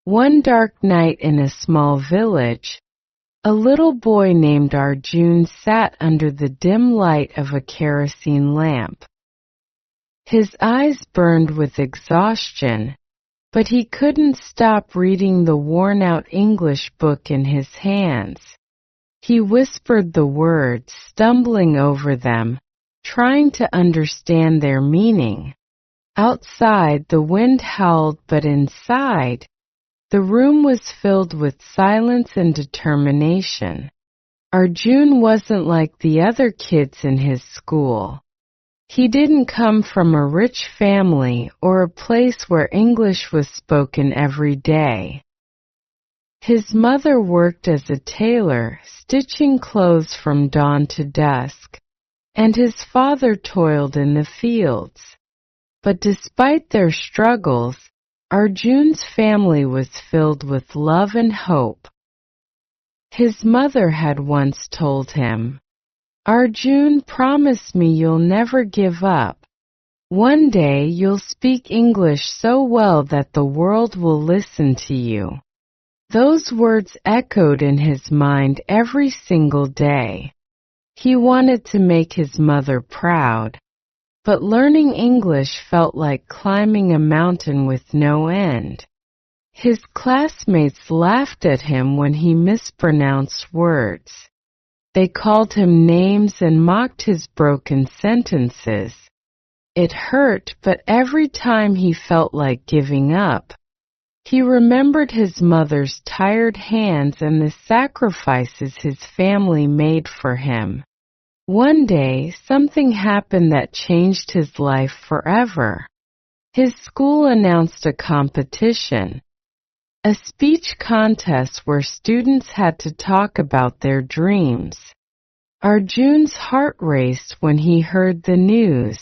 One dark night in a small village, a little boy named Arjun sat under the dim light of a kerosene lamp. His eyes burned with exhaustion, but he couldn't stop reading the worn-out English book in his hands. He whispered the words, stumbling over them, trying to understand their meaning. Outside, the wind howled, but inside, the room was filled with silence and determination. Arjun wasn't like the other kids in his school. He didn't come from a rich family or a place where English was spoken every day. His mother worked as a tailor, stitching clothes from dawn to dusk, and his father toiled in the fields. But despite their struggles, Arjun's family was filled with love and hope. His mother had once told him, "Arjun, promise me you'll never give up. One day you'll speak English so well that the world will listen to you." Those words echoed in his mind every single day. He wanted to make his mother proud, but learning English felt like climbing a mountain with no end. His classmates laughed at him when he mispronounced words. They called him names and mocked his broken sentences. It hurt, but every time he felt like giving up, he remembered his mother's tired hands and the sacrifices his family made for him. One day, something happened that changed his life forever. His school announced a competition, a speech contest where students had to talk about their dreams. Arjun's heart raced when he heard the news.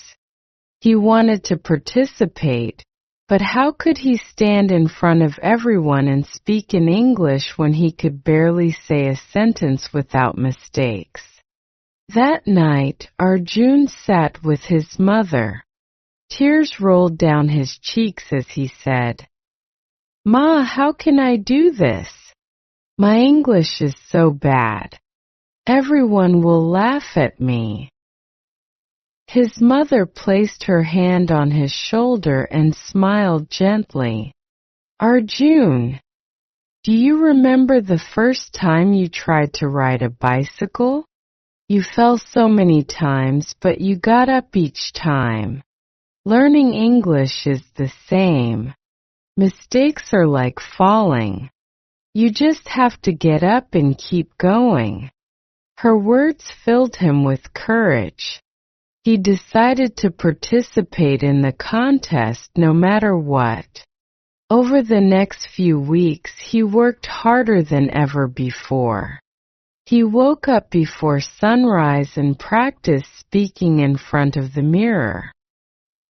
He wanted to participate, but how could he stand in front of everyone and speak in English when he could barely say a sentence without mistakes? That night, Arjun sat with his mother. Tears rolled down his cheeks as he said, "Ma, how can I do this? My English is so bad. Everyone will laugh at me." His mother placed her hand on his shoulder and smiled gently. "Arjun, do you remember the first time you tried to ride a bicycle? You fell so many times, but you got up each time. Learning English is the same. Mistakes are like falling. You just have to get up and keep going." Her words filled him with courage. He decided to participate in the contest no matter what. Over the next few weeks, he worked harder than ever before. He woke up before sunrise and practiced speaking in front of the mirror.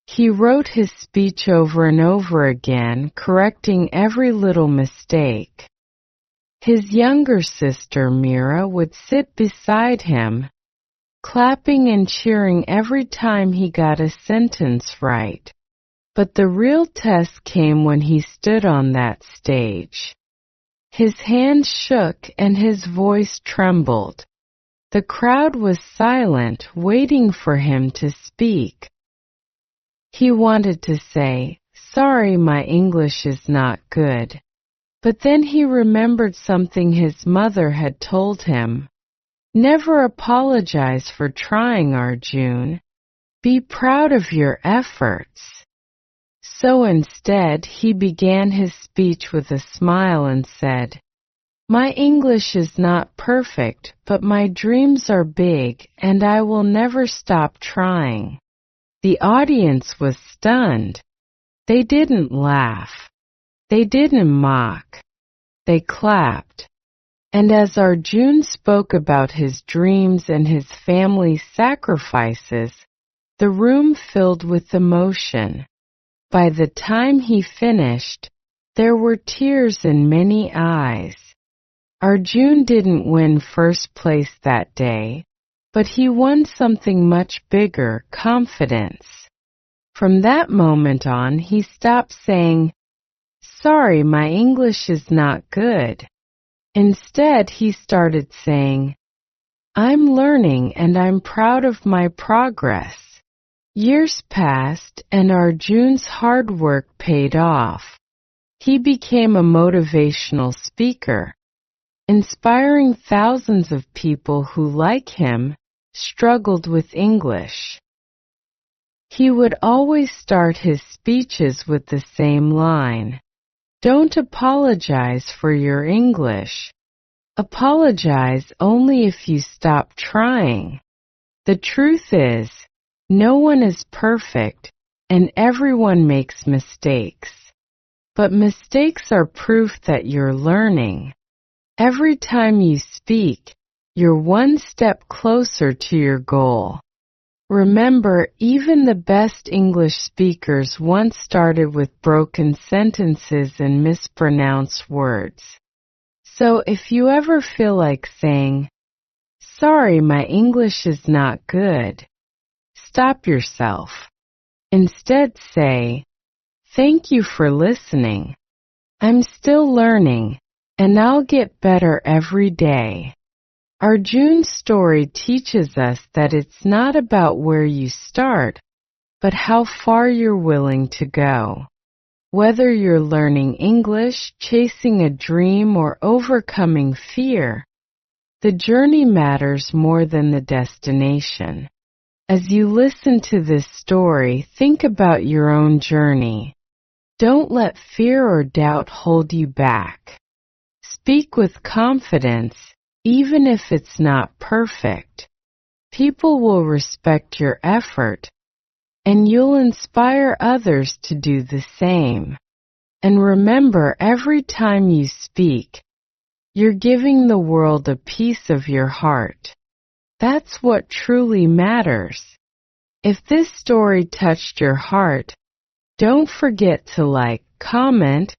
He wrote his speech over and over again, correcting every little mistake. His younger sister, Mira, would sit beside him, clapping and cheering every time he got a sentence right. But the real test came when he stood on that stage. His hands shook and his voice trembled. The crowd was silent, waiting for him to speak. He wanted to say, "Sorry, my English is not good." But then he remembered something his mother had told him. "Never apologize for trying, Arjun. Be proud of your efforts." So instead, he began his speech with a smile and said, "My English is not perfect, but my dreams are big, and I will never stop trying." The audience was stunned. They didn't laugh. They didn't mock. They clapped. And as Arjun spoke about his dreams and his family's sacrifices, the room filled with emotion. By the time he finished, there were tears in many eyes. Arjun didn't win first place that day, but he won something much bigger, confidence. From that moment on, he stopped saying, "Sorry, my English is not good." Instead, he started saying, "I'm learning and I'm proud of my progress." Years passed and Arjun's hard work paid off. He became a motivational speaker, inspiring thousands of people who, like him, struggled with English. He would always start his speeches with the same line, "Don't apologize for your English. Apologize only if you stop trying." The truth is, no one is perfect, and everyone makes mistakes. But mistakes are proof that you're learning. Every time you speak, you're one step closer to your goal. Remember, even the best English speakers once started with broken sentences and mispronounced words. So if you ever feel like saying, "Sorry, my English is not good," stop yourself. Instead say, "Thank you for listening. I'm still learning, and I'll get better every day." Arjun's story teaches us that it's not about where you start, but how far you're willing to go. Whether you're learning English, chasing a dream, or overcoming fear, the journey matters more than the destination. As you listen to this story, think about your own journey. Don't let fear or doubt hold you back. Speak with confidence, even if it's not perfect. People will respect your effort, and you'll inspire others to do the same. And remember, every time you speak, you're giving the world a piece of your heart. That's what truly matters. If this story touched your heart, don't forget to like, comment,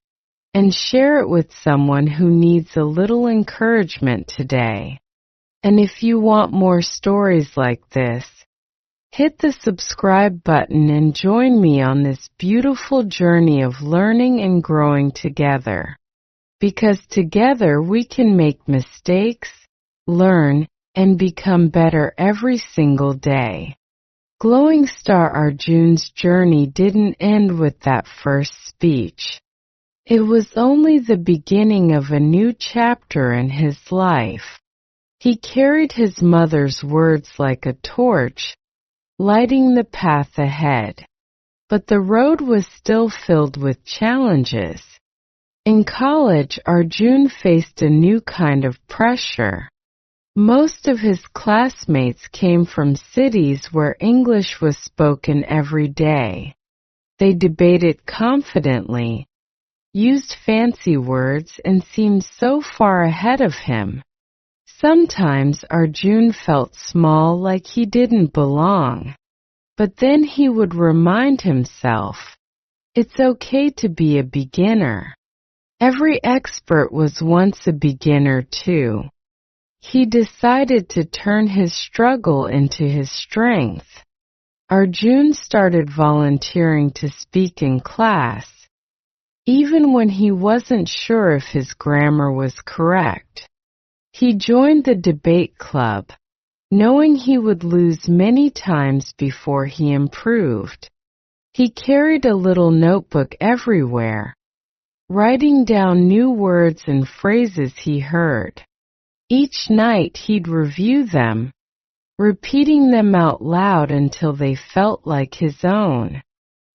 and share it with someone who needs a little encouragement today. And if you want more stories like this, hit the subscribe button and join me on this beautiful journey of learning and growing together. Because together we can make mistakes, learn, and become better every single day. Glowing Star Arjun's journey didn't end with that first speech. It was only the beginning of a new chapter in his life. He carried his mother's words like a torch, lighting the path ahead. But the road was still filled with challenges. In college, Arjun faced a new kind of pressure. Most of his classmates came from cities where English was spoken every day. They debated confidently, used fancy words, and seemed so far ahead of him. Sometimes Arjun felt small, like he didn't belong. But then he would remind himself, it's okay to be a beginner. Every expert was once a beginner too. He decided to turn his struggle into his strength. Arjun started volunteering to speak in class, even when he wasn't sure if his grammar was correct. He joined the debate club, knowing he would lose many times before he improved. He carried a little notebook everywhere, writing down new words and phrases he heard. Each night he'd review them, repeating them out loud until they felt like his own.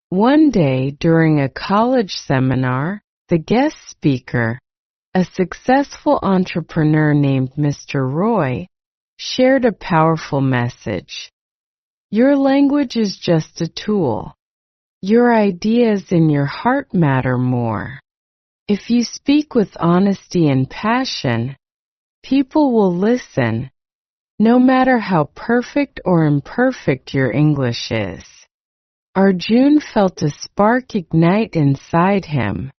One day, during a college seminar, the guest speaker, a successful entrepreneur named Mr. Roy, shared a powerful message. Your language is just a tool. Your ideas and your heart matter more. If you speak with honesty and passion, people will listen, no matter how perfect or imperfect your English is. Arjun felt a spark ignite inside him.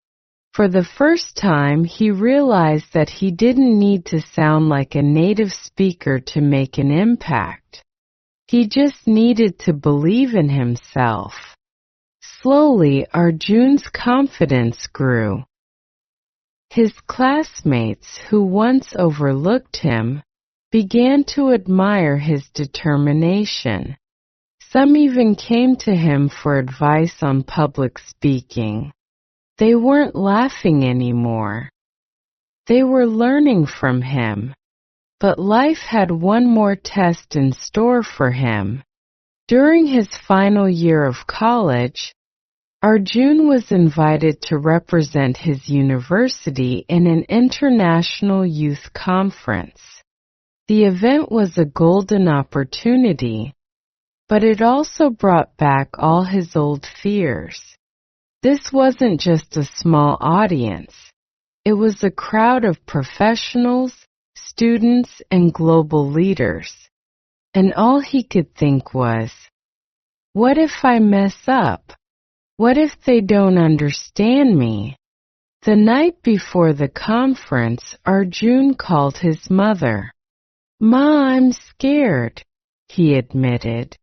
For the first time, he realized that he didn't need to sound like a native speaker to make an impact. He just needed to believe in himself. Slowly, Arjun's confidence grew. His classmates, who once overlooked him, began to admire his determination. Some even came to him for advice on public speaking. They weren't laughing anymore. They were learning from him. But life had one more test in store for him. During his final year of college, Arjun was invited to represent his university in an international youth conference. The event was a golden opportunity, but it also brought back all his old fears. This wasn't just a small audience. It was a crowd of professionals, students, and global leaders. And all he could think was, what if I mess up? What if they don't understand me? The night before the conference, Arjun called his mother. "Ma, I'm scared," he admitted.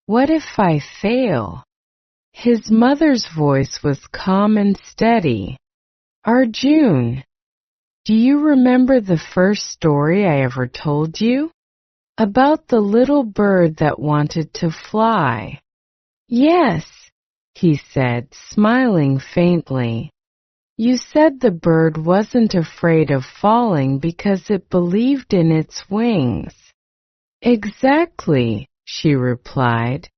"What if I fail?" His mother's voice was calm and steady. "Arjun, do you remember the first story I ever told you? About the little bird that wanted to fly?" "Yes," he said, smiling faintly. "You said the bird wasn't afraid of falling because it believed in its wings." "Exactly," she replied.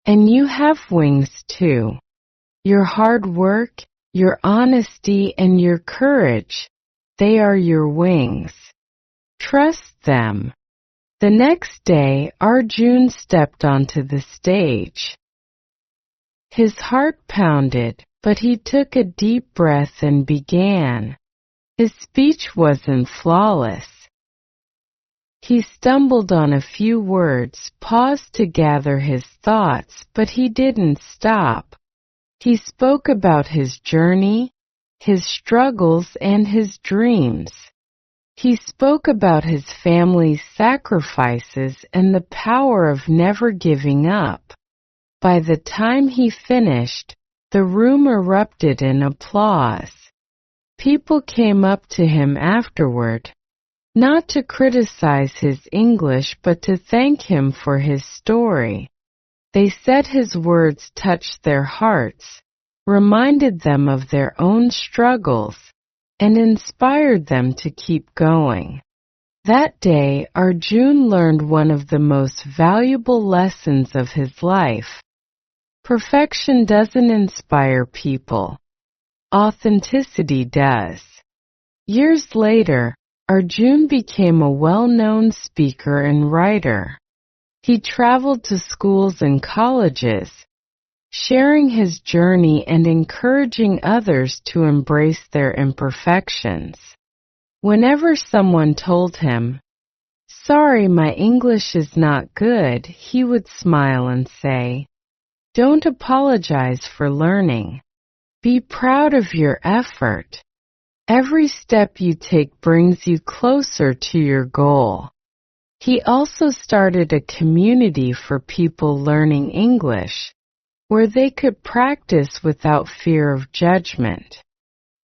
"And you have wings too. Your hard work, your honesty, and your courage, they are your wings. Trust them." The next day, Arjun stepped onto the stage. His heart pounded, but he took a deep breath and began. His speech wasn't flawless. He stumbled on a few words, paused to gather his thoughts, but he didn't stop. He spoke about his journey, his struggles, and his dreams. He spoke about his family's sacrifices and the power of never giving up. By the time he finished, the room erupted in applause. People came up to him afterward, not to criticize his English but to thank him for his story. They said his words touched their hearts, reminded them of their own struggles, and inspired them to keep going. That day, Arjun learned one of the most valuable lessons of his life. Perfection doesn't inspire people. Authenticity does. Years later, Arjun became a well-known speaker and writer. He traveled to schools and colleges, sharing his journey and encouraging others to embrace their imperfections. Whenever someone told him, "Sorry, my English is not good," he would smile and say, "Don't apologize for learning. Be proud of your effort. Every step you take brings you closer to your goal." He also started a community for people learning English, where they could practice without fear of judgment.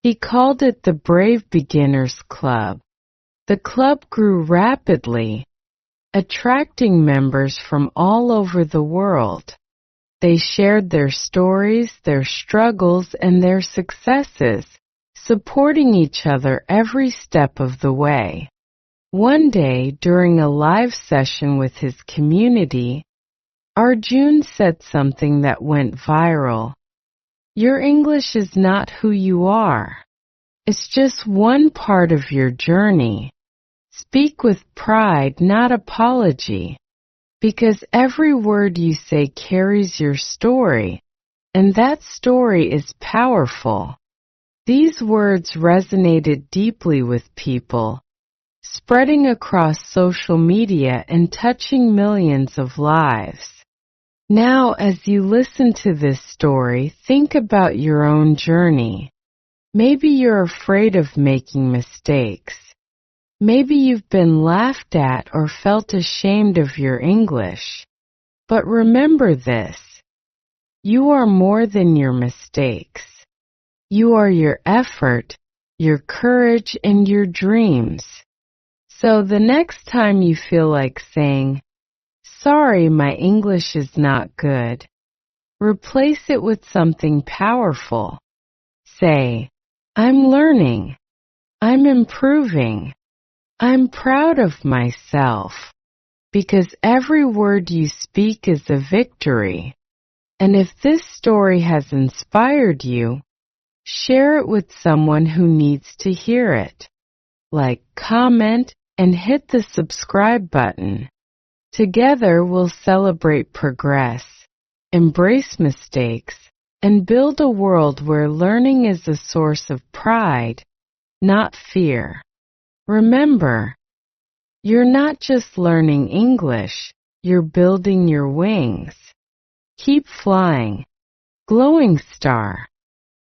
He called it the Brave Beginners Club. The club grew rapidly, attracting members from all over the world. They shared their stories, their struggles, and their successes, supporting each other every step of the way. One day, during a live session with his community, Arjun said something that went viral. "Your English is not who you are. It's just one part of your journey. Speak with pride, not apology. Because every word you say carries your story, and that story is powerful." These words resonated deeply with people, spreading across social media and touching millions of lives. Now, as you listen to this story, think about your own journey. Maybe you're afraid of making mistakes. Maybe you've been laughed at or felt ashamed of your English. But remember this: You are more than your mistakes. You are your effort, your courage, and your dreams. So the next time you feel like saying, "Sorry, my English is not good," replace it with something powerful. Say, "I'm learning. I'm improving. I'm proud of myself." Because every word you speak is a victory. And if this story has inspired you, share it with someone who needs to hear it. Like, comment, and hit the subscribe button. Together we'll celebrate progress, embrace mistakes, and build a world where learning is a source of pride, not fear. Remember, you're not just learning English, you're building your wings. Keep flying, glowing star.